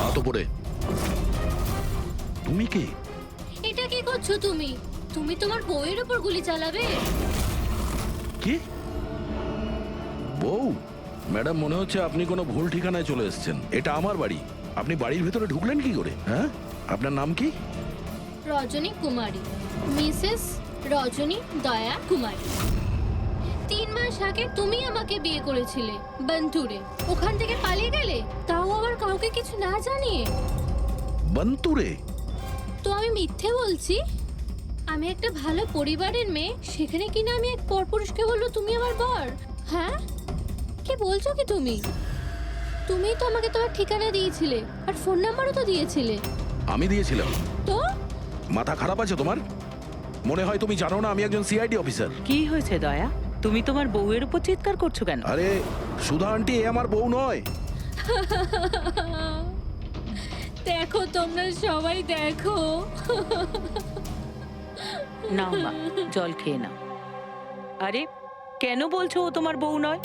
হাত উপরে। তুমি কে? এটা কি করছো তুমি? তুমি তোমার বউয়ের উপর গুলি চালাবে? কি বউ? ম্যাডাম, মনে হচ্ছে আপনি কোনো ভুল ঠিকানায় চলে এসেছেন। এটা আমার বাড়ি। আপনি বাড়ির ভেতরে ঢুকলেন কি করে? হ্যাঁ, আপনার নাম কি? রজনী কুমারী, মিসেস রজনী দয়া কুমারী। 3 মাস আগে তুমি আমাকে বিয়ে করেছিলে বন্টুরে। ওখান থেকে পালিয়ে গেলে, তাও আবার কাউকে কিছু না জানিয়ে। বন্টুরে? তো আমি মিথ্যে বলছি? আমি একটা ভালো পরিবারের মেয়ে, সেখানে কিনা আমি এক পরপুরুষকে বলবো তুমি আমার বর? হ্যাঁ, কি বলছো কি তুমি? তুমিই তো আমাকে তোমার ঠিকানা দিয়েছিলে, আর ফোন নাম্বারও তো দিয়েছিলে। আমি দিয়েছিলাম। তো মাথা খারাপ আছে তোমার? মনে হয় তুমি জানো না আমি একজন সিআইডি অফিসার। কি হয়েছে দয়া? তুমি তোমার বউয়ের উপর চিৎকার করছো কেন? আরে সুধা আন্টি, এ আমার বউ নয়। দেখো, তোমরা সবাই দেখো। নাও মা, জল খেয়ে নাও। আরে কেন বলছো ও তোমার বউ নয়?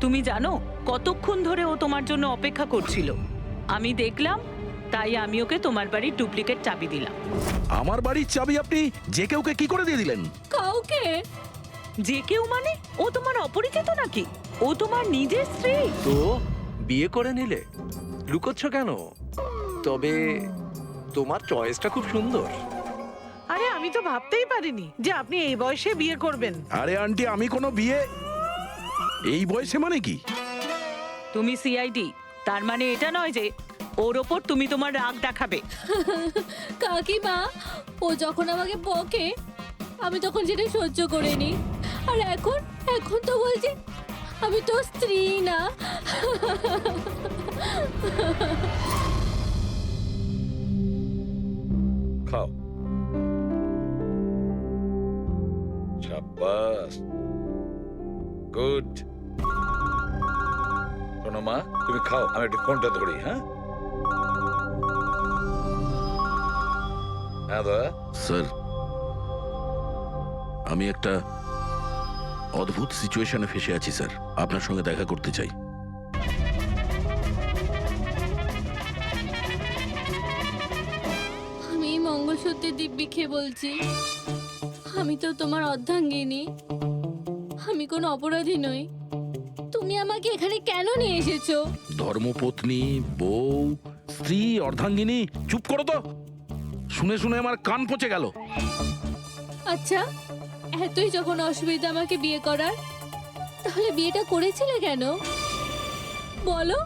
তুমি জানো কতক্ষণ ধরে ও তোমার জন্য অপেক্ষা করছিল? আমি দেখলাম, তাই আমি ওকে তোমার বাড়ির ডুপ্লিকেট চাবি দিলাম। আমার বাড়ির চাবি আপনি যে কেউকে কি করে দিয়ে দিলেন? কাউকে? যে কেউ মানে? ও তোমার অপরিচিত নাকি? ও তোমার নিজের স্ত্রী। তো বিয়ে করে নিলে? লুকোচ্ছ কেন? তবে তোমার চয়েসটা খুব সুন্দর। আরে আমি তো ভাবতেই পারিনি যে আপনি এই বয়সে বিয়ে করবেন। আরে আন্টি, আমি কোনো বিয়ে এই বয়সে মানে কি? তুমি সিআইডি, তার মানে এটা নয় যে ওর ওপর তুমি তোমার রাগ দেখাবে। কাকিমা, ও যখন আমাকে বকে আমি তখন সেটা সহ্য করে নি, আর এখন এখন তো বলছে আমি তো স্ত্রী না। খাও। শাবাশ, গুড। শোনো মা, তুমি খাও, আমি একটু ফোনটা ধরি। হ্যাঁ হ্যাঁ দয়া। স্যার, আমি একটা অদ্ভুত সিচুয়েশনে ফেসে আছি স্যার। আপনার সঙ্গে দেখা করতে চাই। আমি মঙ্গলসূত্রের দিব্যি খেয়ে বলছি, আমি তো তোমার অর্ধাঙ্গিনী। আমি কোনো অপরাধী নই। তুমি আমাকে এখানে কেন নিয়ে এসেছো? ধর্মপত্নী, বউ, স্ত্রী, অর্ধাঙ্গিনী। চুপ করো তো। শুনে শুনে আমার কান পচে গেল। আচ্ছা, এতই যখন অসুবিধা আমাকে বিয়ে করার, তাহলে বিয়েটা করেছিলে কেন বলো?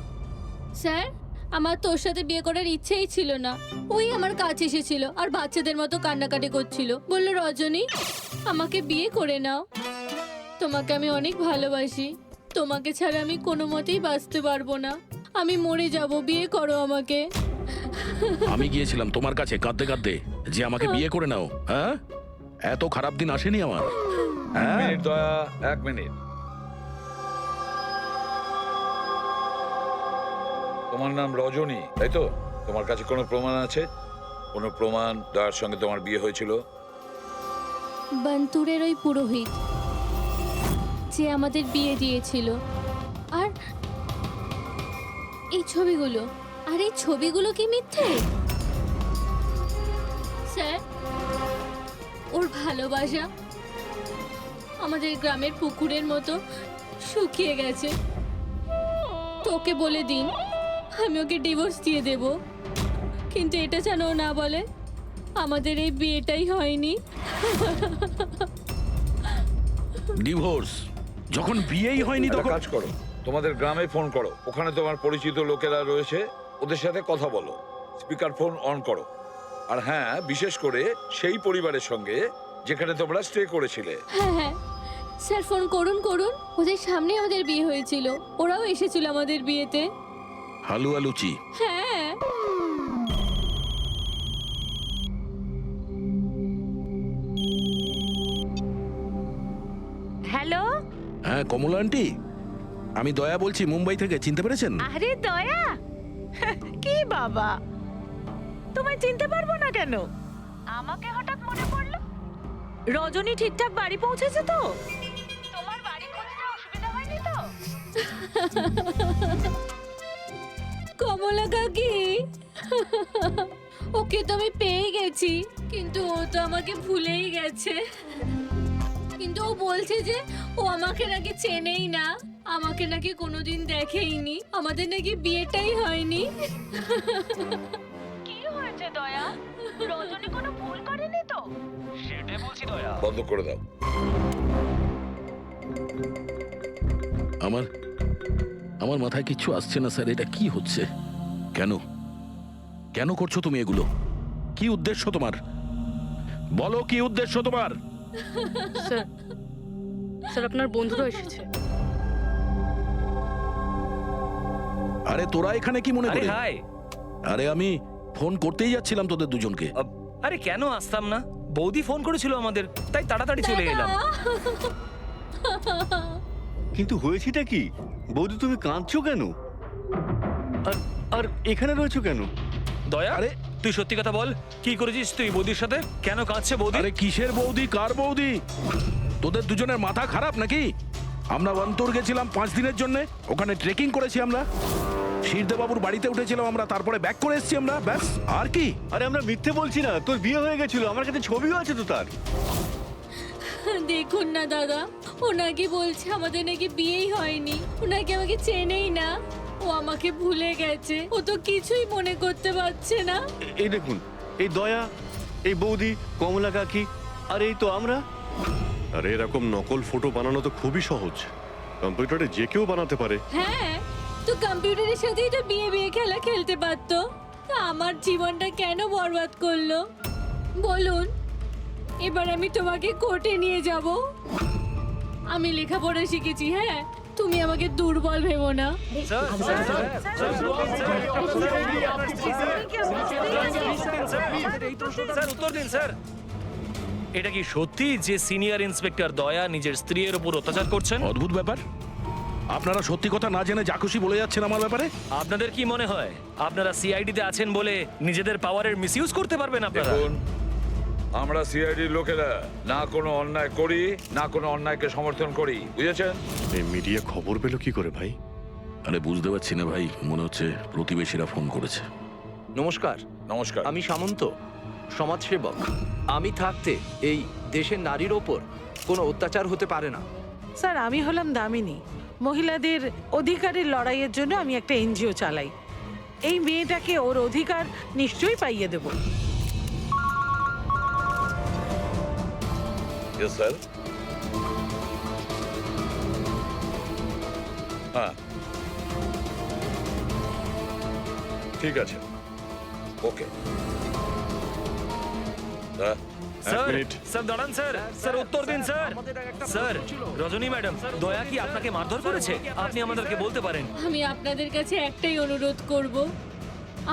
স্যার, আমার তোর সাথে বিয়ে করার ইচ্ছেই ছিল না। ওই আমার কাছে এসেছিল আর বাচ্চাদের মতো কান্নাকাটি করছিল। বললো, রজনী, আমাকে বিয়ে করে নাও। তোমাকে আমি অনেক ভালোবাসি। তোমাকে ছাড়া আমি কোনো মতেই বাঁচতে পারবো না। আমি মরে যাব, বিয়ে করো আমাকে। আমি গিয়েছিলাম তোমার কাছে কাঁদতে কাঁদতে যে আমাকে বিয়ে করে নাও। হ্যাঁ, এত খারাপ দিন আসেনি আমার। হ্যাঁ, মিনিট দয়া, 1 মিনিট। তোমার নাম রজনী, তাই তো? তোমার কাছে কোনো প্রমাণ আছে? কোনো প্রমাণ দয়ার সঙ্গে তোমার বিয়ে হয়েছিল? বন্টুরের ওই পুরোহিত যে আমাদের বিয়ে দিয়েছিল, আর এই ছবিগুলো। আর এই ছবিগুলো কি মিথ্যে? স্যার, ওর ভালোবাসা আমাদের গ্রামের পুকুরের মতো শুকিয়ে গেছে। তোকে বলে দিন, আমি ওকে ডিভোর্স দিয়ে দেব। কিন্তু এটা যেন ও না বলে আমাদের এই বিয়েটাই হয়নি। ডিভোর্স? যখন বিয়েই হয়নি একটা তখন কাজ করো, তোমাদের গ্রামে ফোন করো। ওখানে তোমার পরিচিত লোকেরা রয়েছে, ওদের সাথে কথা বলো। স্পিকার ফোন অন করো। আর হ্যাঁ, বিশেষ করে সেই পরিবারের সঙ্গে যেখানে তোমরা স্টে করেছিলে। হ্যাঁ হ্যাঁ স্যার, ফোন করুন করুন। ওদের সামনে আমাদের বিয়ে হয়েছিল, ওরাও এসেছিল আমাদের বিয়েতে। হালুয়া লুচি। হ্যাঁ। হ্যালো। হ্যাঁ কমলা আন্টি, আমি দয়া বলছি, মুম্বাই থেকে। চিনতে পেরেছেন? আরে দয়া, কি বাবা, তোমায় চিনতে পারবো না কেন? আমাকে হঠাৎ মনে পড়লো। রজনী ঠিকঠাক বাড়ি পৌঁছেছে তো? তোমার বাড়ি খুঁজতে অসুবিধা হয়নি তো? কমলা কাকি, ওকে তো আমি পেয়ে গেছি, কিন্তু ও তো আমাকে ভুলেই গেছে। কিন্তু ও বলছে যে ও আমাকে নাকি চেনেই না, আমাকে নাকি কোনোদিন দেখেইনি, আমাদের নাকি বিয়েটাই হয়নি। কি হয়েছে দয়া? রজনী কোনো ভুল করেনি তো? সেটাই বলছি দয়া। বন্ধ করে দাও। আমার আমার মাথায় কিচ্ছু আসছে না স্যার, এটা কি হচ্ছে? কেন কেন করছো তুমি এগুলো? কি উদ্দেশ্য তোমার? বলো কি উদ্দেশ্য তোমার? স্যার স্যার আপনার বন্ধুরা এসেছে। আরে তোরা এখানে কি মনে আরে করে? হাই। আরে আমি ফোন করতেই যাচ্ছিলাম তোদের দুজনকে। আরে কেন আসতাম না? বৌদি ফোন করেছিল আমাদের, তাই তাড়াতাড়ি চলে এলাম। কিন্তু হয়েছেটা কি? বৌদি তুমি কাঁদছো কেন? আর আর এখানে রয়েছো কেন? দয়া, আরে তুই সত্যি কথা বল, কি করেছিস তুই বৌদির সাথে? কেন কাঁদছে বৌদি? আরে কিসের বৌদি, কার বৌদি? তোদের দুজনের মাথা খারাপ নাকি? আমরা অন্তর গেছিলাম 5 দিনের জন্য, ওখানে ট্রেকিং করেছি আমরা, শিরদেবাবুর বাড়িতে উঠেছিলাম আমরা, তারপরে ব্যাক করে এসেছি আমরা, ব্যাস। আর কি? আরে আমরা মিথ্যে বলছি না, তোর বিয়ে হয়ে গেছিল, আমার কাছে ছবিও আছে তো তার। দেখুন না দাদা, ও নাকি বলছে আমাদের নাকি বিয়েই হয়নি, ও নাকি আমাকে চেনেই না, ও আমাকে ভুলে গেছে, ও তো কিছুই মনে করতে পারছে না। এই দেখুন, এই দয়া, এই বৌদি, কমলা কাকি, আর এই তো আমরা। আরে এরকম নকল ফটো বানানো তো খুবই সহজ, কম্পিউটারে যে কেউ বানাতে পারে। হ্যাঁ, তো কম্পিউটারের সাথেই তো বিয়ে বিয়ে খেলা খেলতে পারতো, তা আমার জীবনটা কেন বরবাদ করলো বলুন? এবার আমি তোমাকে কোর্টে নিয়ে যাব। আমি লেখাপড়া শিখেছি, হ্যাঁ, তুমি আমাকে দুর্বল ভেবো না। Sir, sir, sir, sir, sir, উত্তর দিন স্যার। এটা কি সত্যি যে সিনিয়র ইন্সপেক্টর দয়া নিজের স্ত্রীর উপর অত্যাচার করছেন? অদ্ভুত ব্যাপার, আপনারা সত্যি কথা না জেনে যা খুশি বলে যাচ্ছেন আমার ব্যাপারে। আপনাদের কি মনে হয় আপনারা সিআইডি তে আছেন বলে নিজেদের পাওয়ারের মিসইউজ করতে পারবেন আপনারা? দেখুন, আমরা সিআইডির লোকেরা না কোনো অন্যায় করি, না কোনো অন্যায়কে সমর্থন করি, বুঝেছেন? এই মিডিয়া খবর পেলো কি করে ভাই? আরে বুঝতে পারছি না ভাই, মনে হচ্ছে প্রতিবেশীরা ফোন করেছে। নমস্কার, নমস্কার। আমি সামন্ত, সমাজসেবক। আমি থাকতে এই দেশের নারীর ওপর কোনো অত্যাচার হতে পারে না। স্যার আমি হলাম দামিনী, মহিলাদের অধিকারের লড়াইয়ের জন্য আমি একটা এনজিও চালাই। এই মেয়েটাকে ওর অধিকার নিশ্চয়ই পাইয়ে দেব। Yes sir. হ্যাঁ, ঠিক আছে, ওকে। Sir, minute. স্যার দাঁড়ান স্যার, স্যার উত্তর দিন স্যার। স্যার, রজনী ম্যাডাম, দয়া কি আপনাকে মারধর করেছে? আপনি আমাদেরকে বলতে পারেন। আমি আপনাদের কাছে একটাই অনুরোধ করব,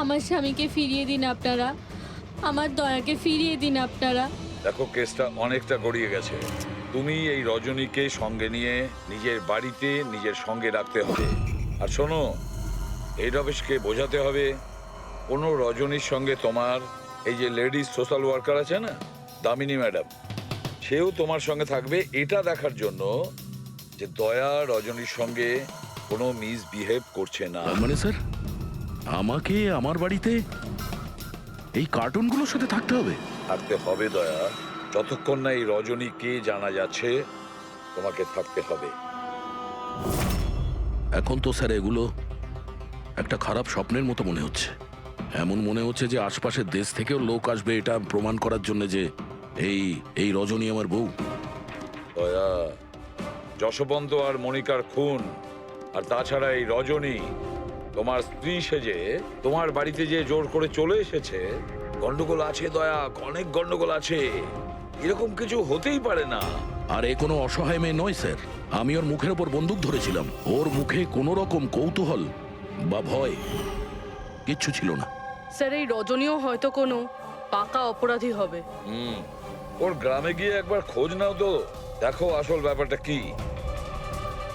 আমার স্বামীকে ফিরিয়ে দিন আপনারা, আমার দয়াকে ফিরিয়ে দিন আপনারা। দেখো, কেসটা অনেকটা গড়িয়ে গেছে। তুমি এই রজনীকে সঙ্গে নিয়ে নিজের বাড়িতে নিজের সঙ্গে রাখতে হবে। আর শোনো, হেড অফিসকে বোঝাতে হবে কোনো রজনীর সঙ্গে তোমার এই যে লেডিস সোশ্যাল ওয়ার্কার আছে না, দামিনী ম্যাডাম, সেও তোমার সঙ্গে থাকবে, এটা দেখার জন্য যে দয়া রজনীর সঙ্গে কোনো মিসবিহেভ করছে না। তার মানে স্যার আমাকে আমার বাড়িতে এই কার্টুনগুলোর সাথে থাকতে হবে? থাকতে হবে দয়া, যতক্ষণ না এই রজনী কে জানা যাচ্ছে, তোমাকে থাকতে হবে। এখন তো স্যার এগুলো একটা খারাপ স্বপ্নের মতো মনে হচ্ছে। এমন মনে হচ্ছে যে আশপাশের দেশ থেকেও লোক আসবে এটা প্রমাণ করার জন্য যে এই রজনী আমার বউ। দয়া, যশবন্ত আর মনিকার খুন, আর তাছাড়া এই রজনী তোমার স্ত্রী সেজে তোমার বাড়িতে যে জোর করে চলে এসেছে, গন্ডগোল আছে দয়া, অনেক গন্ডগোল আছে। এরকম কিছু হতেই পারে না। আর এ কোনো অসহায় মেয়ে নয় স্যার, আমি ওর মুখের ওপর বন্দুক ধরেছিলাম, ওর মুখে কোনো রকম কৌতূহল বা ভয় কিচ্ছু ছিল না। স্যার এই রজনীও হয়তো কোনো পাকা অপরাধী হবে। ওর গ্রামে গিয়ে একবার খোঁজ নাও তো, দেখো আসল ব্যাপারটা কি।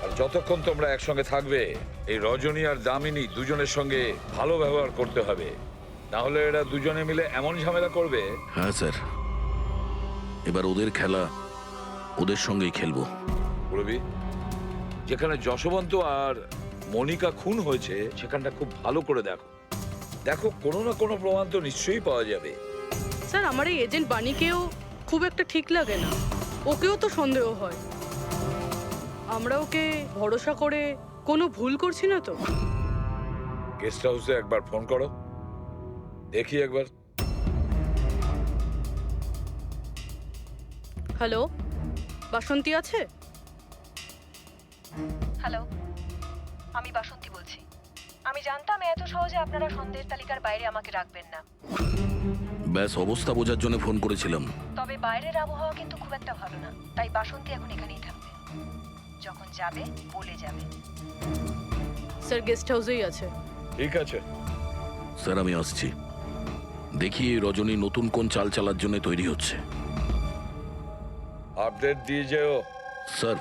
আর যতক্ষণ তোমরা একসঙ্গে থাকবে, এই রজনী আর দামিনী দুজনের সঙ্গে ভালো ব্যবহার করতে হবে, না হলে এরা দুজনে মিলে এমন ঝামেলা করবে। হ্যাঁ স্যার, এবার ওদের খেলা ওদের সঙ্গেই খেলবো। বুড়বি, যেখানে যশবন্ত আর মনিকা খুন হয়েছে সেখানটা খুব ভালো করে দেখো। দেখো কোনো না কোনো প্রমাণ তো নিশ্চয়ই পাওয়া যাবে। স্যার আমার এই এজেন্ট বাণীকেও খুব একটা ঠিক লাগে না, ওকেও তো সন্দেহ হয়। আমরা ওকে ভরসা করে কোনো ভুল করছি না তো? গেস্ট হাউসে একবার ফোন করো, দেখি একবার। হ্যালো, বাসন্তী আছে? হ্যালো, আমি বাসন্তী বলছি। আমি জানতাম এত সহজে আপনারা সন্দেহের তালিকার বাইরে আমাকে রাখবেন না, ব্যাস অবস্থা বোঝার জন্য ফোন করেছিলাম। তবে বাইরের আবহাওয়া কিন্তু খুব একটা ভালো না, তাই বাসন্তী এখন এখানেই থাকবে। যখন যাবে বলে যাবে। স্যার গেস্ট হাউসেই আছে। ঠিক আছে। স্যার আমি আসছি। দেখি এই রজনী নতুন কোন চাল চালার জন্য তৈরি হচ্ছে। আপডেট দিয়ে যেও। স্যার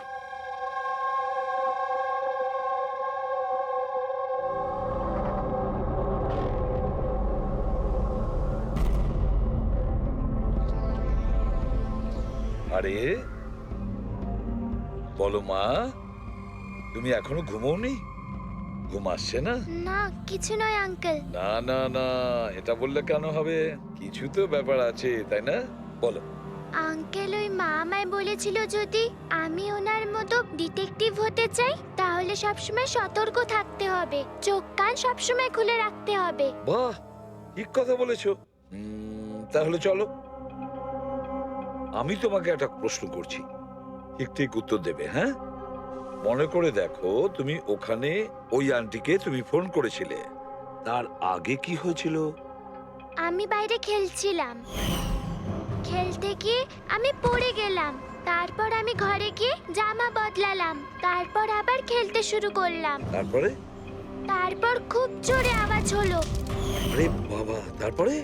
আরে বলো মা, তুমি এখনো ঘুমোওনি? ঘুম আসছে না? না কিছু নয় আঙ্কেল। না না না, এটা বললে কেন হবে? কিছু তো ব্যাপার আছে, তাই না? বলো। আঙ্কেল ওই মা আমায় বলেছিল যদি আমি ওনার মতো ডিটেকটিভ হতে চাই তাহলে সবসময় সতর্ক থাকতে হবে, চোখ কান সবসময় খুলে রাখতে হবে। বাহ, ঠিক কথা বলেছো। তাহলে চলো, আমি তোমাকে একটা প্রশ্ন করছি, ঠিক ঠিক উত্তর দেবে। হ্যাঁ, মনে করে দেখো, তুমি ওখানে ওই আন্টিকে তুমি ফোন করেছিলে, তার আগে কি হয়েছিল? আমি বাইরে খেলছিলাম, খেলতে গিয়ে আমি পড়ে গেলাম, তারপর আমি ঘরে গিয়ে জামা বদলালাম, তারপর আবার খেলতে শুরু করলাম, তারপর খুব জোরে আওয়াজ হলো। আরে বাবা, তারপরে?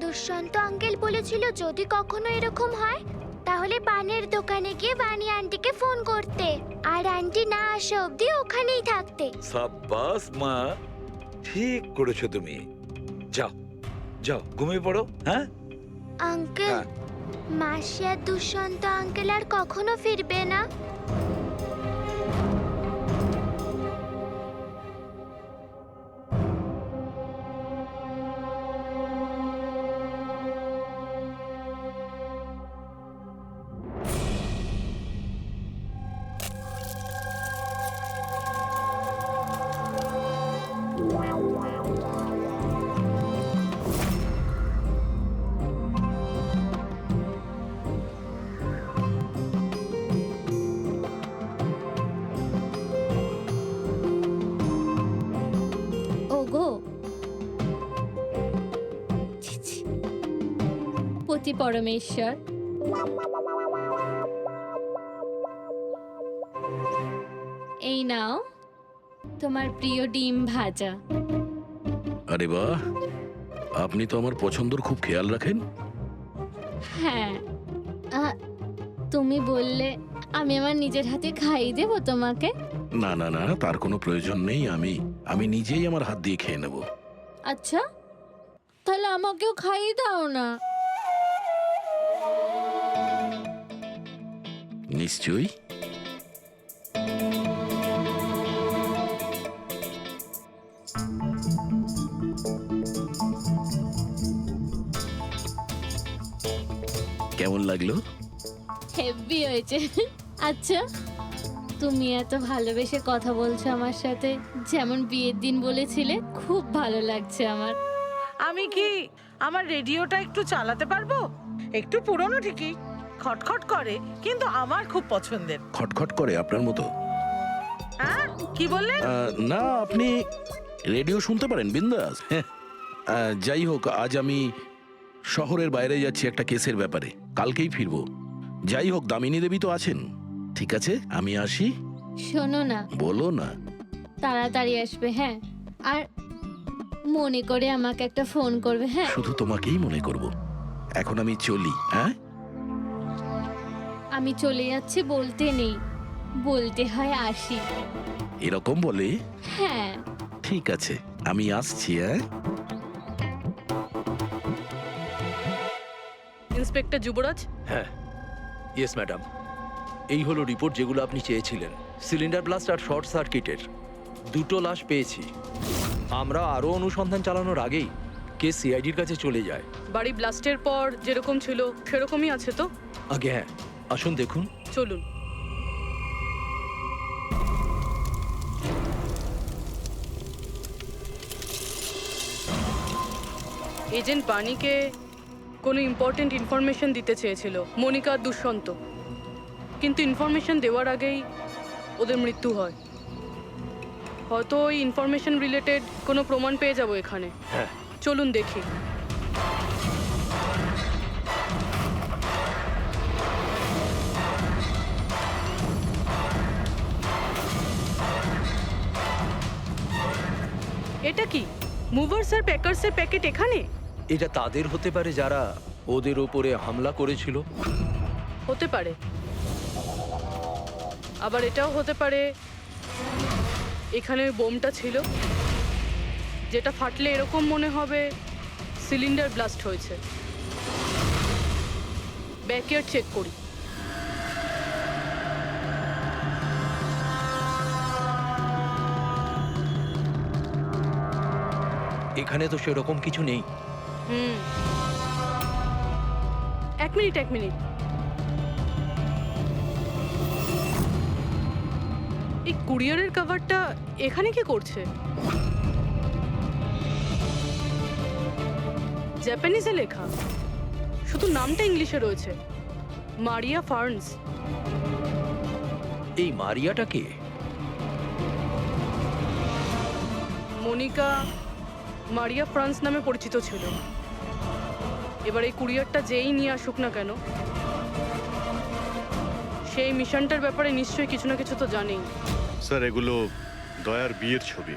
দুষ্যন্ত আঙ্কেল বলেছিল যদি কখনো এরকম হয় তাহলে বানের দোকানে গিয়ে বানি আন্টিকে ফোন করতে, আর আন্টি না আসা অবধি ওখানেই থাকতে। সাব্বাস মা, ঠিক করেছো তুমি। যাও যাও, ঘুমিয়ে পড়ো। হ্যাঁ আঙ্কেল, মাসি আর দুষ্যন্ত আঙ্কেল আর কখনো ফিরবে না? ওগো, ছি, ছি। পতি পরমেশ্বর, এই নাও তোমার প্রিয় ডিম ভাজা। আরে বাহ, আপনি তো আমার পছন্দর খুব খেয়াল রাখেন। হ্যাঁ, তুমি বললে আমি আমার নিজের হাতে খাইয়ে দেবো তোমাকে। না না না, তার কোনো প্রয়োজন নেই। আমি নিজেই আমার হাত দিয়ে খেয়ে নেব। আচ্ছা, তাহলে আমাকেও খাইয়ে দাও না। নিশ্চয়ই। কেমন লাগলো? হেভি হয়েছে। আচ্ছা, তুমি এত ভালোবেসে কথা বলছো আমার সাথে, যেমন বিয়ের দিন বলেছিলে, খুব ভালো লাগছে আমার। আমি কি আমার রেডিওটা একটু চালাতে পারবো? একটু পুরনো ঠিকই, খটখট করে, কিন্তু আমার খুব পছন্দের। খটখট করে আপনার মতো? হ্যাঁ, কি বললেন? না, আপনি রেডিও শুনতে পারেন বিন্দাস। যাই হোক, আজ আমি শহরের বাইরে যাচ্ছি একটা কেসের ব্যাপারে, কালকেই ফিরবো। যাই হোক, দামিনী দেবী তো আছেন। ঠিক আছে, আমি আসি। শোনো না, বলো না। তাড়াতাড়ি আসবে, হ্যাঁ? আর মনে করে আমাকে একটা ফোন করবে, হ্যাঁ? শুধু তোমাকেই মনে করব। এখন আমি চলি। হ্যাঁ, আমি চলে যাচ্ছি বলতে নেই, বলতে হয় আসি। এরকম বলে? হ্যাঁ। ঠিক আছে, আমি আসছি। হ্যাঁ, ইন্সপেক্টর যুবরাজ। হ্যাঁ, ইয়েস ম্যাডাম। এই হলো রিপোর্ট যেগুলো আপনি চেয়েছিলেন। সিলিন্ডার ব্লাস্ট আর শর্ট সার্কিটের দুটো লাশ পেয়েছি। আমরা আরও অনুসন্ধান চালানোর আগেই কেস সিআইডির কাছে চলে যায়। বাড়ি ব্লাস্টের পর যেরকম ছিল সেরকমই আছে তো? আগে হ্যাঁ, আসুন দেখুন। চলুন। এজেন্ট বাণীকে কোনো ইম্পর্টেন্ট ইনফরমেশন দিতে চেয়েছিল মনিকা আর দুষ্যন্ত, কিন্তু ইনফরমেশন দেওয়ার আগেই ওদের মৃত্যু হয়। হয়তো ওই ইনফরমেশন রিলেটেড কোনো প্রমাণ পেয়ে যাবো এখানে। হ্যাঁ, চলুন দেখি। এটা কি মুভার্স আর প্যাকার্সের প্যাকেট এখানে? এটা তাদের হতে পারে যারা ওদের ওপরে হামলা করেছিল। হতে পারে, আবার এটাও হতে পারে এখানে ওই বোমটা ছিল, যেটা ফাটলে এরকম মনে হবে সিলিন্ডার ব্লাস্ট হয়েছে। ব্যাকইয়ার্ড চেক করি। এখানে তো সেরকম কিছু নেই। এক মিনিট। এই কুরিয়ারের কভারটা এখানে কি করছে? জাপানিজে লেখা, শুধু নামটা ইংলিশে রয়েছে, মারিয়া ফার্নস। এই মারিয়াটা কে? মনিকা মারিয়া ফ্রান্স নামে পরিচিত ছিল। এবার এই কুরিয়ারটা যেই নিয়ে আসুক না কেন, সেই মিশনটার ব্যাপারে নিশ্চয়ই কিছু না কিছু তো জানেই। স্যার এগুলো দয়ার বিয়ের ছবি।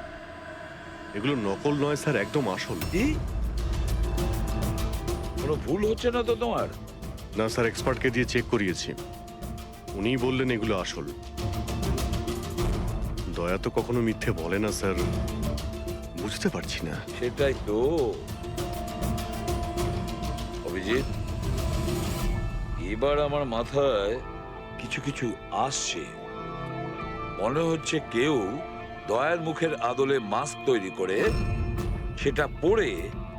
এগুলো নকল নয় স্যার, একদম আসল। কি? কোনো ভুল হচ্ছে না তো তোমার? না স্যার, এক্সপার্টকে দিয়ে চেক করিয়েছি, উনিই বললেন এগুলো আসল। দয়া তো কখনো মিথ্যে বলে না স্যার, বুঝতে পারছি না। সেটাই তো অভিজিৎ, এবার আমার মাথায় কিছু কিছু আসছে। মনে হচ্ছে কেউ দয়ার মুখের আদলে মাস্ক তৈরি করে সেটা পরে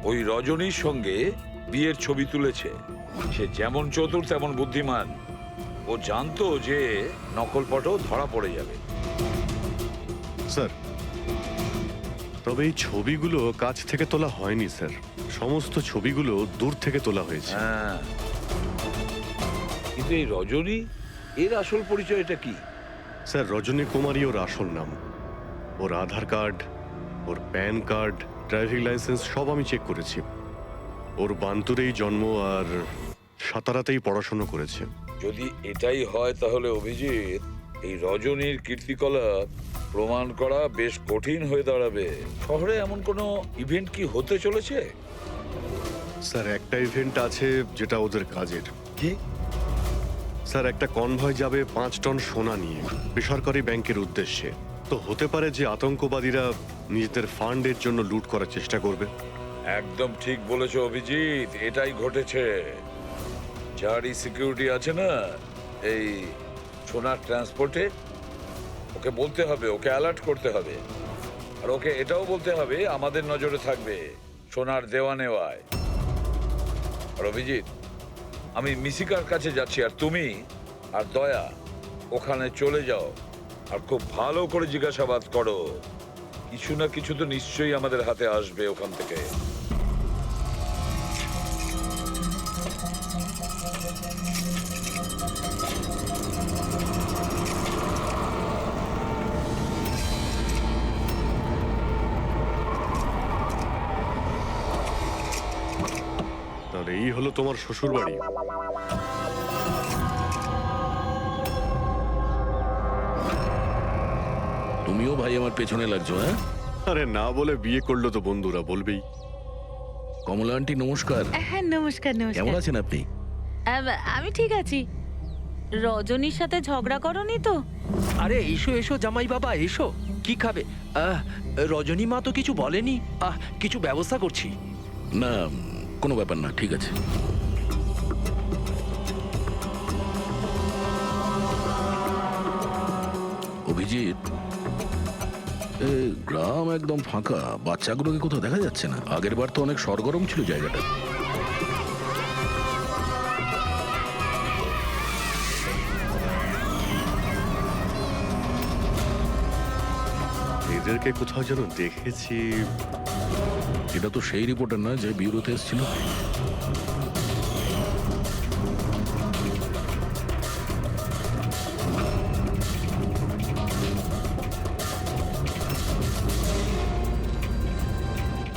ওই রজনীর সঙ্গে বিয়ের ছবি তুলেছে। সে যেমন চতুর তেমন বুদ্ধিমান। ও জানতো যে নকল ফটো ধরা পড়ে যাবে। স্যার তবে এই ছবিগুলো কাছ থেকে তোলা হয়নি স্যার, সমস্ত ছবিগুলো দূর থেকে তোলা হয়েছে। হ্যাঁ, কিন্তু এই রজনী, এর আসল পরিচয়টা কি? স্যার রজনী কুমারী ওর আসল নাম। ওর আধার কার্ড, ওর প্যান কার্ড, ড্রাইভিং লাইসেন্স সব আমি চেক করেছি। ওর বান্তুরেই জন্ম আর সাতারাতেই পড়াশোনা করেছে। যদি এটাই হয় তাহলে অভিজিৎ, এই রজনীর কীর্তিকলাপ প্রমাণ করা বেশ কঠিন হয়ে দাঁড়াবে। শহরে এমন কোনো ইভেন্ট কি হতে চলেছে? স্যার একটা ইভেন্ট আছে যেটা ওদের কাজের। কি? স্যার একটা কনভয় যাবে 5 টন সোনা নিয়ে বেসরকারি ব্যাংকের উদ্দেশ্যে। তো হতে পারে যে আতঙ্কবাদীরা নিজেদের ফান্ডের জন্য লুট করার চেষ্টা করবে। একদম ঠিক বলেছো অভিজিৎ, এটাই ঘটেছে। যারই সিকিউরিটি আছে না এই সোনার ট্রান্সপোর্টে, ওকে বলতে হবে, ওকে অ্যালার্ট করতে হবে। আর ওকে এটাও বলতে হবে আমাদের নজরে থাকবে সোনার দেওয়া নেওয়ায়। আর অভিজিৎ, আমি মিশিকার কাছে যাচ্ছি, আর তুমি আর দয়া ওখানে চলে যাও আর খুব ভালো করে জিজ্ঞাসাবাদ করো। কিছু না কিছু তো নিশ্চয়ই আমাদের হাতে আসবে ওখান থেকে। তাহলে এই হলো তোমার শ্বশুর বাড়ি। তুমিও ভাই আমার পেছনে লাগছো? হ্যাঁ, আরে না বলে বিয়ে করলো তো বন্ধুরা বলবেই। কমলা আন্টি নমস্কার। হ্যাঁ নমস্কার। কেমন আছেন আপনি? আমি ঠিক আছি। রজনীর সাথে ঝগড়া করনি তো? আরে এসো এসো জামাই বাবা, এসো। কি খাবে? রজনী মা তো কিছু বলেনি। কিছু ব্যবস্থা করছি। না, কোনো ব্যাপার না, ঠিক আছে। অভিজিৎ, এ গ্রাম একদম ফাঁকা, বাচ্চাগুলোকে কোথাও দেখা যাচ্ছে না। আগের বার তো অনেক সরগরম ছিল জায়গাটা। এদেরকে কোথাও যেন দেখেছি। এটা তো সেই রিপোর্টার না যে ব্যুরোতে এসেছিল।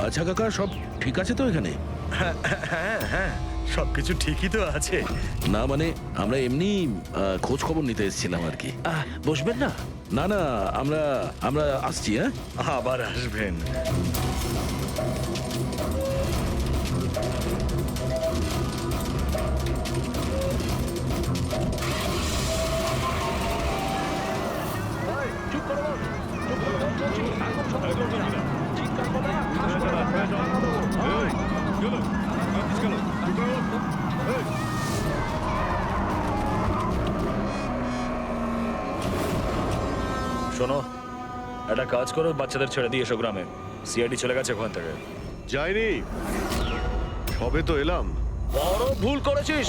আচ্ছা কাকা, সব ঠিক আছে তো এখানে? হ্যাঁ হ্যাঁ, সবকিছু ঠিকই তো আছে। না মানে আমরা এমনি খোঁজ খবর নিতে এসেছিলাম আর কি। বসবেন না? না না, আমরা আমরা আসছি। হ্যাঁ, আবার আসবেন। শোনো, একটা কাজ করো, বাচ্চাদের ছেড়ে দিয়ে এসো গ্রামে। সিআইডি চলে গেছে ওখান থেকে। যাইনি, সবে তো এলাম। বড় ভুল করেছিস।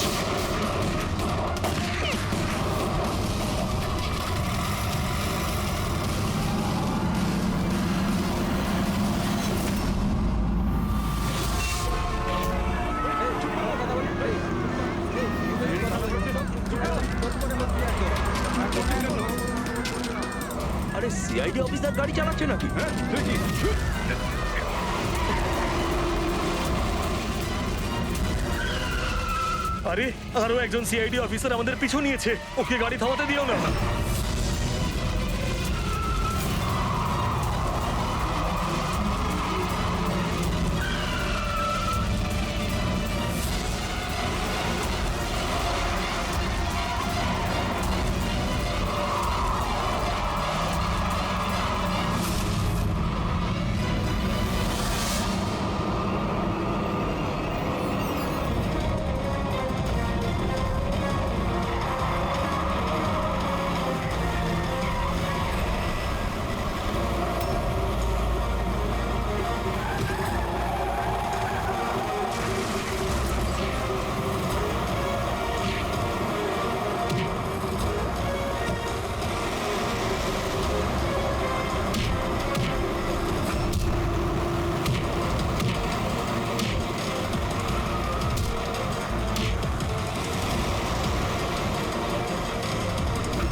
আরে সিআইডি অফিসার গাড়ি চালাচ্ছে নাকি? আরে আরো একজন সিআইডি অফিসার আমাদের পিছু নিয়েছে, ওকে গাড়ি থামাতে দিও না।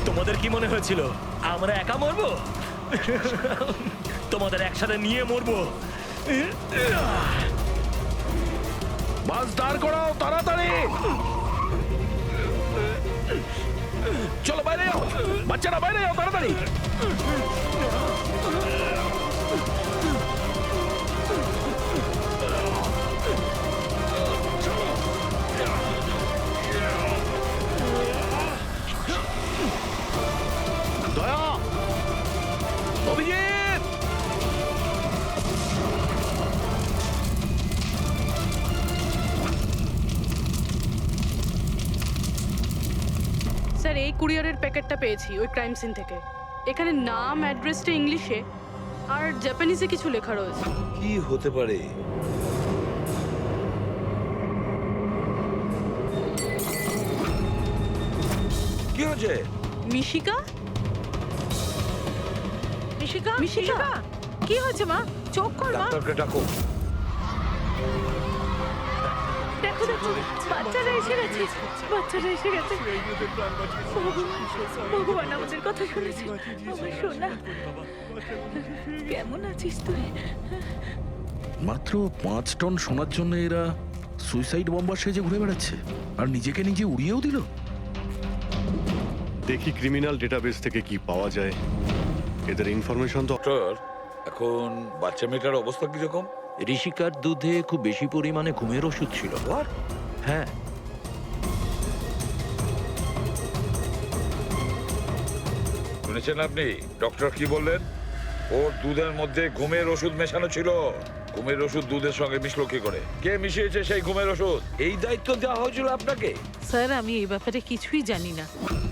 তোমাদের কি মনে হয়েছিল আমরা একা মরবো? তোমাদের একসাথে নিয়ে মরবো। বাস দাঁড় করাও তাড়াতাড়ি। চলো বাইরে যাও, বাচ্চারা বাইরে যাও তাড়াতাড়ি। দয়া, অভিজিৎ, স্যার, এই কুরিয়ারের প্যাকেটটা পেয়েছি ওই ক্রাইম সিন থেকে। এখানে নাম, অ্যাড্রেসটা ইংলিশে আর জাপানিজে কিছু লেখা রয়েছে। কি হতে পারে? কি হয়েছে? মিশিকা? মিশিকা, মিশিকা, কি হয়েছে মা? চোখ কর মা। ডাক্তারকে ডাকো। দেখো দেখো, বাচ্চারা এসে গেছে, বাচ্চারা এসে গেছে। ভগবান আমাদের কথা শুনেছে। আমার সোনা, কেমন আছিস তুই? মাত্র 5 টন সোনার জন্য এরা সুইসাইড বম্বার সেজে ঘুরে বেড়াচ্ছে আর নিজেকে নিজে উড়িয়েও দিল। দেখি ক্রিমিনাল ডেটাবেস থেকে কি পাওয়া যায়। এদের ইনফরমেশন তো। ডক্টর, এখন বাচ্চা মেয়েটার অবস্থা কিরকম? ঋষিকার দুধে খুব বেশি পরিমাণে ঘুমের ওষুধ ছিল। হ্যাঁ, শুনেছেন আপনি ডক্টর কি বললেন? ওর দুধের মধ্যে ঘুমের ওষুধ মেশানো ছিল। ঘুমের ওষুধ দুধের সঙ্গে মিশলো কি করে? কে মিশিয়েছে সেই ঘুমের ওষুধ? এই দায়িত্ব দেওয়া হয়েছিল আপনাকে? স্যার, আমি এই ব্যাপারে কিছুই জানি না।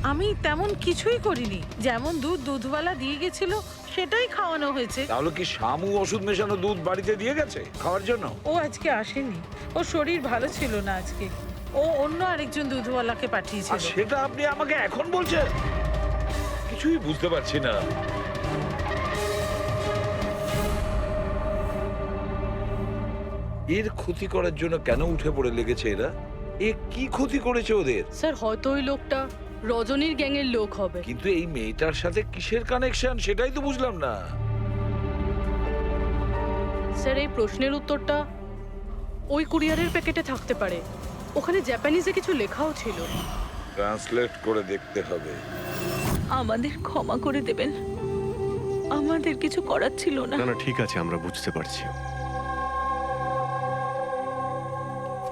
আমি তেমন কিছুই করিনি, যেমন দুধ দুধওয়ালা দিয়ে গেছিল সেটাই খাওয়ানো হয়েছে। তাহলে কি শামু ওষুধ মেশানো দুধ বাড়িতে দিয়ে গেছে খাওয়ার জন্য? ও আজকে আসেনি, ওর শরীর ভালো ছিল না আজকে, ও অন্য আরেকজন দুধওয়ালাকে আর পাঠিয়েছিল। সেটা আপনি আমাকে এখন বলছেন? কিছুই বুঝতে পারছি না। এর ক্ষতি করার জন্য কেন উঠে পড়ে লেগেছে এরা? এ কি ক্ষতি করেছে ওদের? স্যার হয়তো ওই লোকটা রজনীর গ্যাংয়ের লোক হবে। কিন্তু এই মেয়েটার সাথে কিসের কানেকশন সেটাই তো বুঝলাম না। স্যার এই প্রশ্নের উত্তরটা ওই কুরিয়ারের প্যাকেটে থাকতে পারে। ওখানে জাপানিজে কিছু লেখাও ছিল। ট্রান্সলেট করে দেখতে হবে। আমাদের ক্ষমা করে দেবেন, আমাদের কিছু করার ছিল না। না না ঠিক আছে, আমরা বুঝতে পারছি।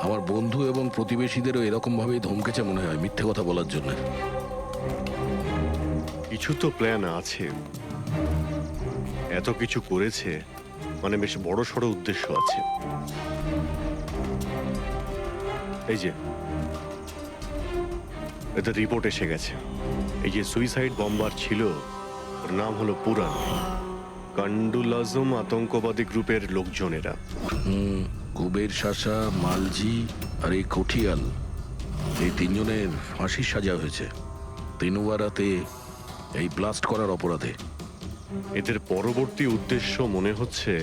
আমার বন্ধু এবং প্রতিবেশীদেরও এরকম ভাবেই ধমকেছে মনে হয় মিথ্যে কথা বলার জন্য। কিছু তো প্ল্যান আছে, এত কিছু করেছে মানে বেশ বড় সড়ো উদ্দেশ্য আছে। এই যে এদের রিপোর্ট এসে গেছে। এই যে সুইসাইড বম্বার ছিল, ওর নাম হলো পুরান। কান্ডুল আজম আতঙ্কবাদী গ্রুপের লোকজনেরা। কুবের শাসা, মালজি আর এই কঠিয়াল, এই তিনজনের ফাঁসির সাজা হয়েছে তিনুয়ারাতে এই ব্লাস্ট করার অপরাধে। এদের পরবর্তী উদ্দেশ্য মনে হচ্ছে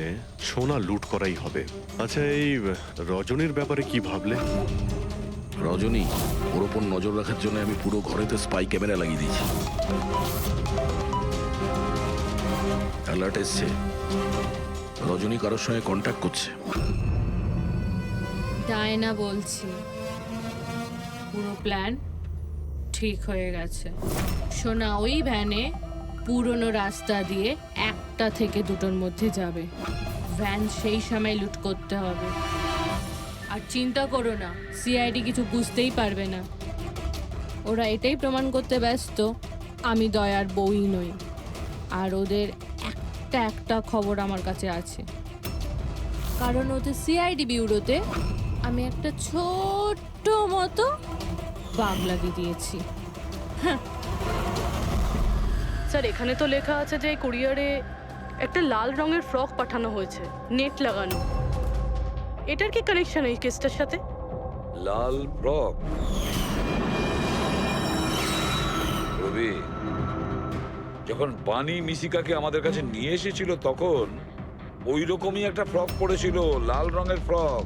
সোনা লুট করাই হবে। আচ্ছা, এই রজনীর ব্যাপারে কি ভাবলে? রজনী, ওর ওপর নজর রাখার জন্য আমি পুরো ঘরেতে স্পাই ক্যামেরা লাগিয়ে দিয়েছি। অ্যালার্ট এসছে, রজনী কারোর সঙ্গে কন্ট্যাক্ট করছে। ডায়না বলছি, পুরো প্ল্যান ঠিক হয়ে গেছে। সোনা ওই ভ্যানে পুরনো রাস্তা দিয়ে 1টা থেকে 2টোর মধ্যে যাবে। ভ্যান সেই সময় লুট করতে হবে। আর চিন্তা করো না, সিআইডি কিছু বুঝতেই পারবে না। ওরা এটাই প্রমাণ করতে ব্যস্ত আমি দয়ার বউই নই। আর ওদের একটা খবর আমার কাছে আছে, কারণ ওদের সিআইডি বিউরোতে আমি একটা ছোট্ট মতো বাগ লাগিয়ে দিয়েছি। স্যার এখানে তো লেখা আছে যে এই কুরিয়ারে একটা লাল রঙের ফ্রক পাঠানো হয়েছে, নেট লাগানো। এটার কি কানেকশন এই কেসটার সাথে? লাল ফ্রক? রবি, যখন বানি মিশিকাকে আমাদের কাছে নিয়ে এসেছিল তখন ওই রকমই একটা ফ্রক পরেছিল, লাল রঙের ফ্রক,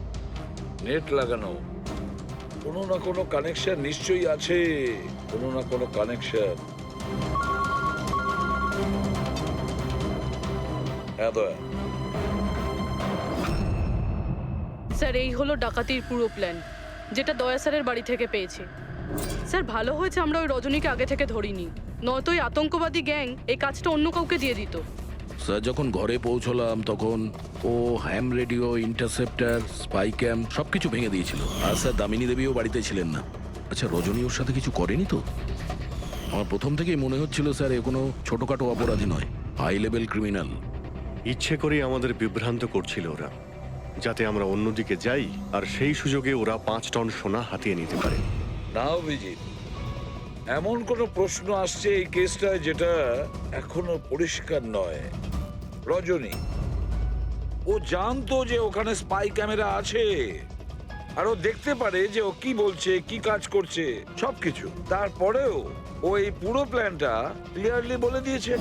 নেট লাগানো। কোনো না কোনো কানেকশন নিশ্চয়ই আছে, কোনো না কোনো কানেকশন। হ্যাঁ দয়া। স্যার এই হলো ডাকাতির পুরো প্ল্যান, যেটা দয়া স্যারের বাড়ি থেকে পেয়েছি। স্যার ভালো হয়েছে আমরা ওই রজনীকে আগে থেকে ধরিনি, নয়তো ওই আতঙ্কবাদী গ্যাং এই কাজটা অন্য কাউকে দিয়ে দিত। স্যার যখন ঘরে পৌঁছলাম তখন ও হ্যাম রেডিও, ইন্টারসেপ্টার, স্পাই ক্যাম্প সবকিছু ভেঙে দিয়েছিল। আর স্যার দামিনী দেবীও বাড়িতে ছিলেন না। আচ্ছা, রজনী ওর সাথে কিছু করেনি তো? আমার প্রথম থেকেই মনে হচ্ছিল স্যার এ কোনো ছোটখাটো অপরাধী নয়, হাই লেভেল ক্রিমিনাল। ইচ্ছে করেই আমাদের বিভ্রান্ত করছিল ওরা, যাতে আমরা অন্যদিকে যাই আর সেই সুযোগে ওরা 5 টন সোনা হাতিয়ে নিতে পারে। না অভিজিৎ, এমন কোনো প্রশ্ন আসছে এই কেসটায় যেটা এখনো পরিষ্কার নয়। রজনী, ও জানতো যে ওখানে স্পাই ক্যামেরা আছে, আর ও দেখতে পারে যে ও কি বলছে, কি কাজ করছে, সবকিছু। তারপরেও ও এই পুরো প্ল্যানটা ক্লিয়ারলি বলে দিয়েছে।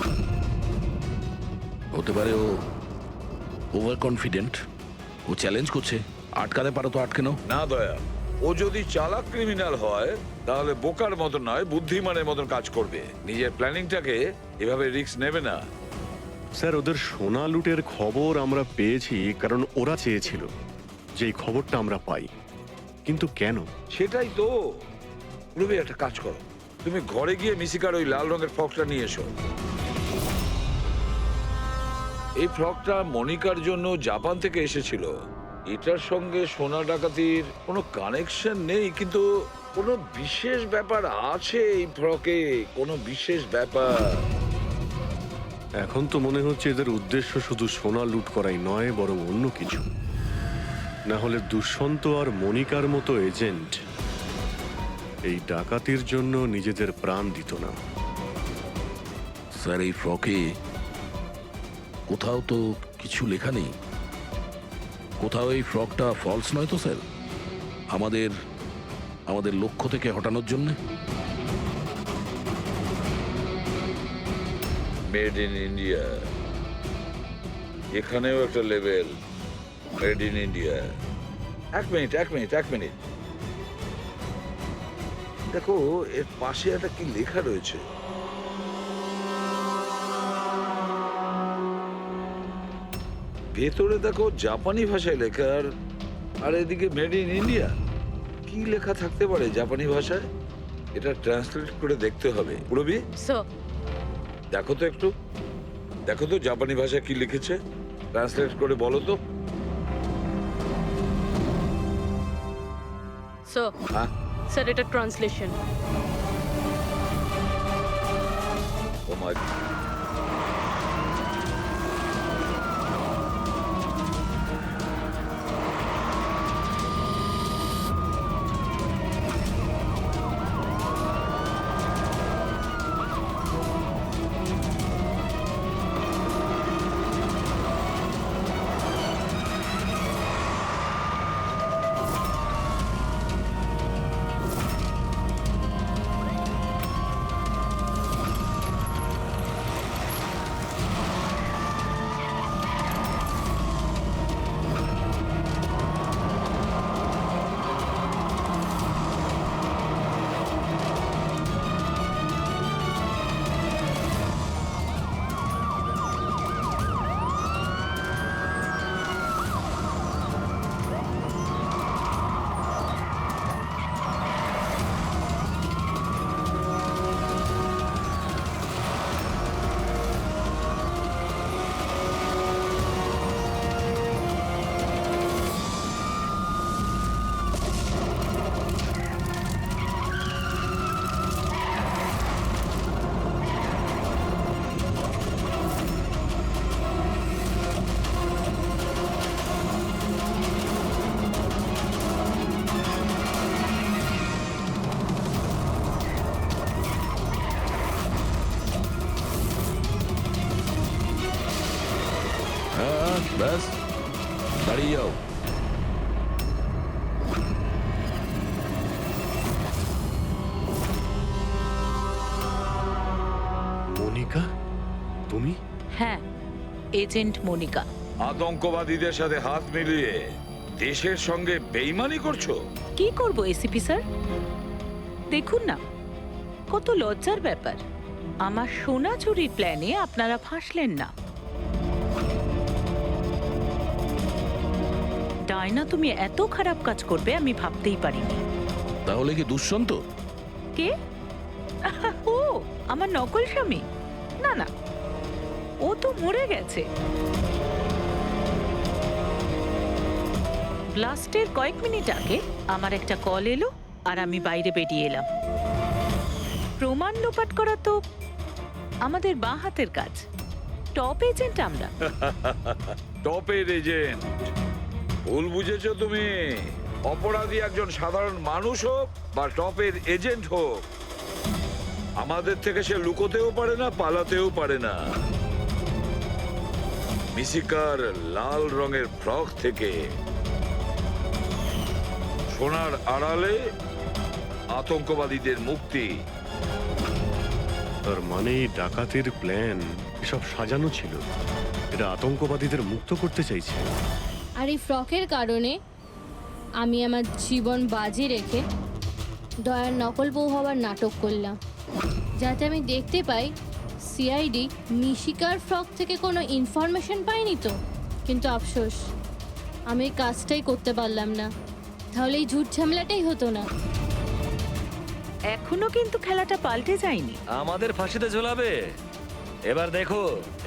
হতে পারে ও ওভার কনফিডেন্ট, ও চ্যালেঞ্জ করছে। আটকাতে পারো তো আটকে নাও। না দয়া, ও যদি চালাক ক্রিমিনাল হয় তাহলে বোকার মতন নয়, বুদ্ধিমানের মতন কাজ করবে। নিজের প্ল্যানিংটাকে এভাবে রিস্ক নেবে না। স্যার, ওদের সোনা লুটের খবর আমরা পেয়েছি কারণ ওরা চেয়েছিল যে এই খবরটা আমরা পাই। কিন্তু কেন? সেটাই তো। রবি, একটা কাজ করো, তুমি ঘরে গিয়ে মিশিকার ওই লাল রঙের ফ্রকটা নিয়ে এসো। এই ফ্রকটা মনিকার জন্য জাপান থেকে এসেছিল। এটার সঙ্গে সোনা ডাকাতির কোনো কানেকশন নেই, কিন্তু কোনো বিশেষ ব্যাপার আছে এই ফ্রকে, কোনো বিশেষ ব্যাপার। এখন তো মনে হচ্ছে এদের উদ্দেশ্য শুধু সোনা লুট করাই নয়, বরং অন্য কিছু। না হলে দুষ্যন্ত আর মনিকার মতো এজেন্ট এই ডাকাতির জন্য নিজেদের প্রাণ দিত না। স্যার এই ফ্রকে কোথাও তো কিছু লেখা নেই। কোথাও এই ফ্রকটা ফলস নয় তো স্যার? আমাদের আমাদের লক্ষ্য থেকে হটানোর জন্য? মেড ইন ইন্ডিয়া, এখানেও একটা লেভেল মেড ইন ইন্ডিয়া। এক মিনিট দেখো এর পাশে একটা কি লেখা রয়েছে। ভেতরে দেখো জাপানি ভাষায় লেখা, আর এদিকে মেড ইন ইন্ডিয়া। কি লেখা থাকতে পারে জাপানি ভাষায়? এটা ট্রান্সলেট করে দেখতে হবে। পুরবি স্যার, দেখো তো জাপানি ভাষায় কি লিখেছে, ট্রান্সলেট করে বলো তো। স্যার, হ্যাঁ, স্যার এটা ট্রান্সলেশন। ও মাই হ্যাঁ, ব্যাস দাঁড়িয়ে যাও। মনিকা, তুমি? হ্যাঁ, এজেন্ট মনিকা। আতঙ্কবাদীদের সাথে হাত মিলিয়ে দেশের সঙ্গে বেইমানি করছো? কি করব এসিপি স্যার? দেখুন না, কত লজ্জার ব্যাপার। আমার সোনা চুরির প্ল্যানে আপনারা ফাঁসলেন না। ডায়না, তুমি এত খারাপ কাজ করবে আমি ভাবতেই পারিনি। তাহলে কি দুষ্যন্ত? কে? ও আমার নকল স্বামী? না না, ও তো মরে গেছে। ব্লাস্টের কয়েক মিনিট আগে আমার একটা কল এলো আর আমি বাইরে বেরিয়ে এলাম। প্রমাণ লোপাট করা তো আমাদের বাঁ হাতের কাজ। টপ এজেন্ট আমরা। টপের এজেন্ট? ভুল বুঝেছো তুমি। অপরাধী একজন সাধারণ মানুষ হোক বা টপের এজেন্ট হোক, আমাদের থেকে সে লুকোতেও পারে না, পালাতেও পারে না। মিশিকার লাল রঙের ফ্রক থেকে সোনার আড়ালে আতঙ্কবাদীদের মুক্তি। তার মানে এই ডাকাতির প্ল্যান এসব সাজানো ছিল। এটা আতঙ্কবাদীদের মুক্ত করতে চাইছে। আর এই ফ্রকের কারণে আমি আমার জীবন বাজি রেখে দয়ার নকল বউ হওয়ার নাটক করলাম, যাতে আমি দেখতে পাই সিআইডি মিশিকার ফ্রক থেকে কোনো ইনফরমেশন পাইনি তো। কিন্তু আফসোস, আমি এই কাজটাই করতে পারলাম না। তাহলে এই ঝুট ঝামেলাটাই হতো না। এখনো কিন্তু খেলাটা পাল্টে যায়নি। আমাদের ফাঁসিতে ঝোলাবে। এবার দেখো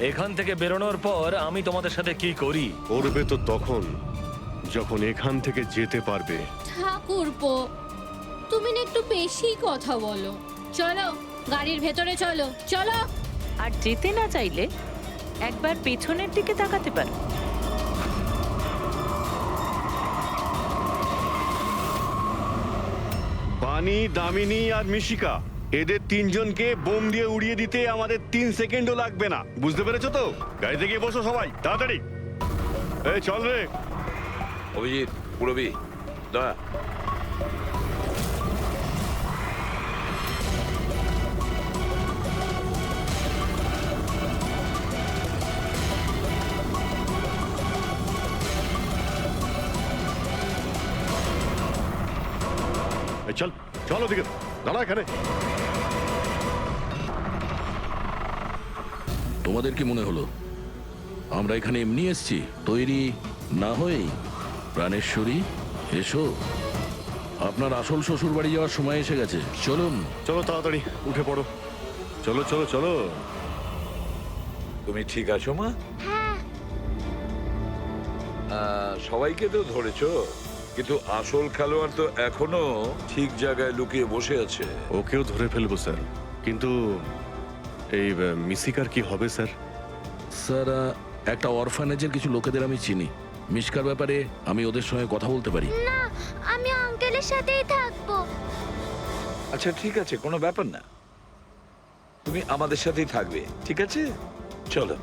এখান থেকে বেরোনোর পর আমি তোমাদের সাথে কি করি। করবে তো তখন যখন এখান থেকে যেতে পারবে। ঠাকুরপো, তুমি না একটু বেশি কথা বলো। চলো গাড়ির ভেতরে চলো। চলো। আর যেতে না চাইলে একবার পেছনের দিকে তাকাতে পারো। বাই বাণী, দামিনী আর মিশিকা, এদের তিনজনকে বোম দিয়ে উড়িয়ে দিতে আমাদের 3 সেকেন্ডও লাগবে না। বুঝতে পেরেছো তো? গাড়িতে গিয়ে বসো সবাই, তাড়াতাড়ি। এই চল রে। অভিজিৎ, পুরবি, দয়া। এই চল চল ওদিকে, দাঁড়া এখানে। তোমাদের কি মনে হলো আমরা এখানে এমনি এসছি? তৈরি না হয়েই? প্রাণেশ্বরী, এসো। আপনার আসল শ্বশুর বাড়ি যাওয়ার সময় এসে গেছে, চলুন। চলো তাড়াতাড়ি উঠে পড়ো, চলো চলো চলো। তুমি ঠিক আছো মা? হ্যাঁ। সবাইকে তো ধরেছো, কিন্তু আসল খেলোয়াড় তো এখনো ঠিক জায়গায় লুকিয়ে বসে আছে। ওকেও ধরে ফেলবো স্যার, কিন্তু এই মিশিকার কি হবে স্যার? স্যার, একটা অরফানেজের কিছু লোকেদের আমি চিনি। মিশকার ব্যাপারে আমি ওদের সঙ্গে কথা বলতে পারি। না, আমি আঙ্কেলের সাথেই থাকবো। আচ্ছা ঠিক আছে, কোনো ব্যাপার না, তুমি আমাদের সাথেই থাকবে, ঠিক আছে? চলো।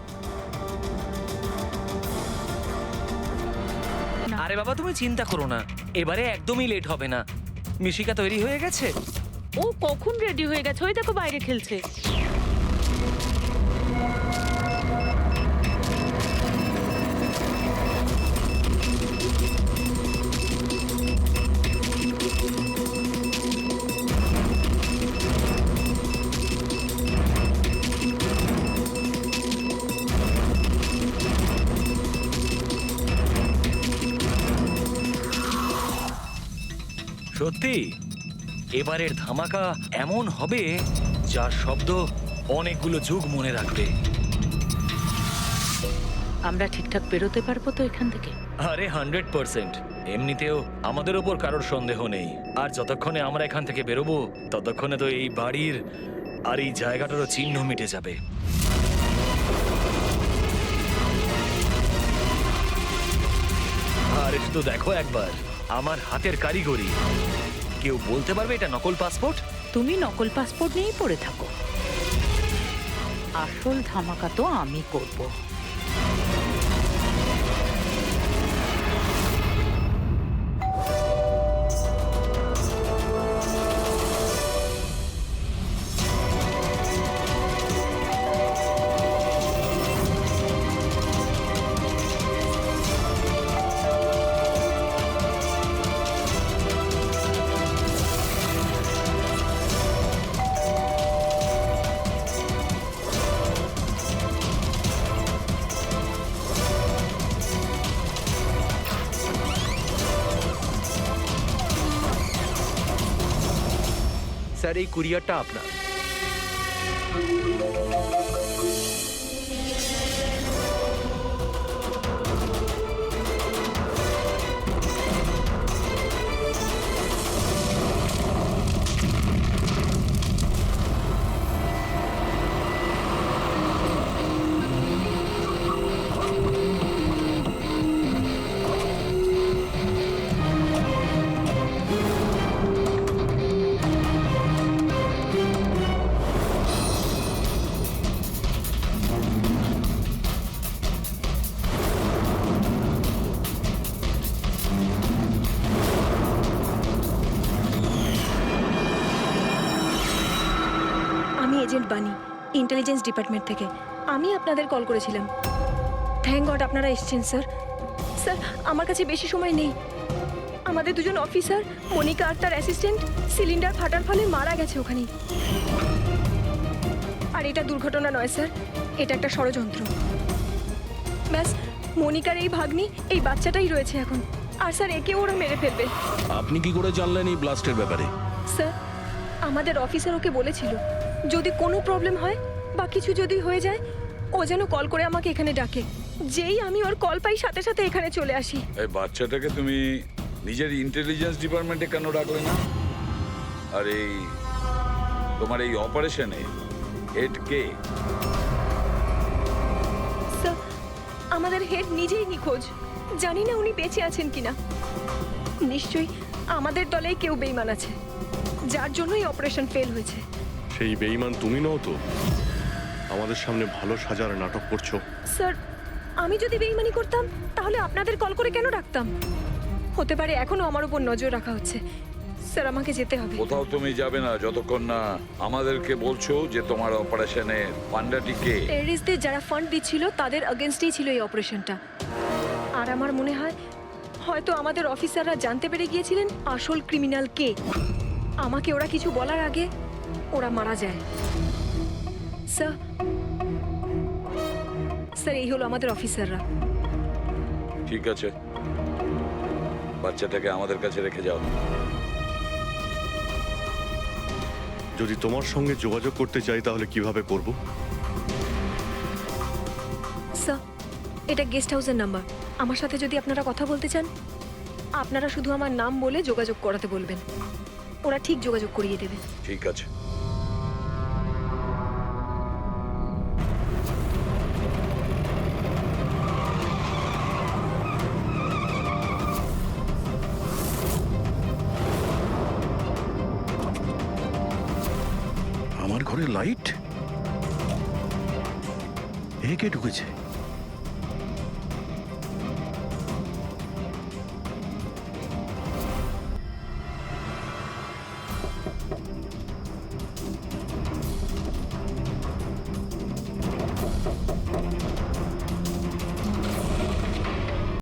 আরে বাবা তুমি চিন্তা করো না, এবারে একদমই লেট হবে না। মিশিকা তৈরি হয়ে গেছে? ও কখন রেডি হয়ে গেছে, ওই দেখো বাইরে খেলছে। সত্যি এবারের ধামাকা এমন হবে যার শব্দ অনেকগুলো যুগ মনে রাখবে। আমরা ঠিকঠাক বেরোতে পারবো তো এখান থেকে? আরে 100%। এমনিতেও আমাদের ওপর কারোর সন্দেহ নেই, আর যতক্ষণে আমরা এখান থেকে বেরোবো ততক্ষণে তো এই বাড়ির আর এই জায়গাটারও চিহ্ন মিটে যাবে। আর একটু দেখো একবার আমার হাতের কারিগরি। কেউ বলতে পারবে এটা নকল পাসপোর্ট? তুমি নকল পাসপোর্ট নিয়েই পড়ে থাকো, আসল ধামাকা তো আমি করব। স্যার, এই কুরিয়ারটা আপনার। আমি এজেন্ট বানি, ইন্টেলিজেন্স ডিপার্টমেন্ট থেকে। আমি আপনাদের কল করেছিলাম। থ্যাংক গড আপনারা এসেছেন স্যার। স্যার, আমার কাছে বেশি সময় নেই। আমাদের দুজন অফিসার, মনিকা আর তার অ্যাসিস্ট্যান্ট, সিলিন্ডার ফাটার ফলে মারা গেছে ওখানেই। আর এটা দুর্ঘটনা নয় স্যার, এটা একটা ষড়যন্ত্র। ব্যাস, মনিকার এই ভাগ্নি, এই বাচ্চাটাই রয়েছে এখন। আর স্যার, একে ওরা মেরে ফেলবে। আপনি কি করে জানলেন এই ব্লাস্টের ব্যাপারে? স্যার, আমাদের অফিসার ওকে বলেছিল যদি কোনো প্রবলেম হয় বা কিছু যদি হয়ে যায় ও যেন কল করে আমাকে এখানে ডাকে। যেই আমি ওর কল পাই সাথে সাথে এখানে চলে আসি। এই বাচ্চাটাকে তুমি নিজের ইন্টেলিজেন্স ডিপার্টমেন্টে কেন রাখলে না? আর এই তোমার এই অপারেশনে হেড কে? স্যার, আমাদের হেড নিজেই নিখোঁজ। জানি না উনি বেঁচে আছেন কিনা। নিশ্চয়ই আমাদের দলেই কেউ বেইমান আছে। যার জন্যই অপারেশন ফেল হয়েছে। সেই বেঈমান তুমি নও তো? আমাদের সামনে ভালো সাজার নাটক করছো। স্যার, আমি যদি বেইমানি করতাম তাহলে আপনাদের কল করে কেন ডাকতাম? হতে পারে এখনো আমার উপর নজর রাখা হচ্ছে। স্যার, আমাকে যেতে হবে। কোথাও তুমি যাবে না যতক্ষণ না আমাদেরকে বলছো যে তোমার অপারেশনে পান্ডাটি কে। টেররিস্টদের যারা ফান্ড দিচ্ছিল তাদের এগেনস্টেই ছিল এই অপারেশনটা। আর আমার মনে হয় হয়তো আমাদের অফিসাররা জানতে পেরে গিয়েছিলেন আসল ক্রিমিনাল কে। আমাকে ওরা কিছু বলার আগে ওরা মারা যায়। স্যার, স্যার, এই হলো আমাদের অফিসাররা। ঠিক আছে, বাচ্চাটাকে আমাদের কাছে রেখে যাও। যদি তোমার সঙ্গে যোগাযোগ করতে চাই তাহলে কিভাবে করব? স্যার, এটা গেস্ট হাউসের নাম্বার। আমার সাথে যদি আপনারা কথা বলতে চান আপনারা শুধু আমার নাম বলে যোগাযোগ করাতে বলবেন, ওরা ঠিক যোগাযোগ করিয়ে দেবে। ঠিক আছে। আমার ঘরে লাইট? এ কে ঢুকেছে?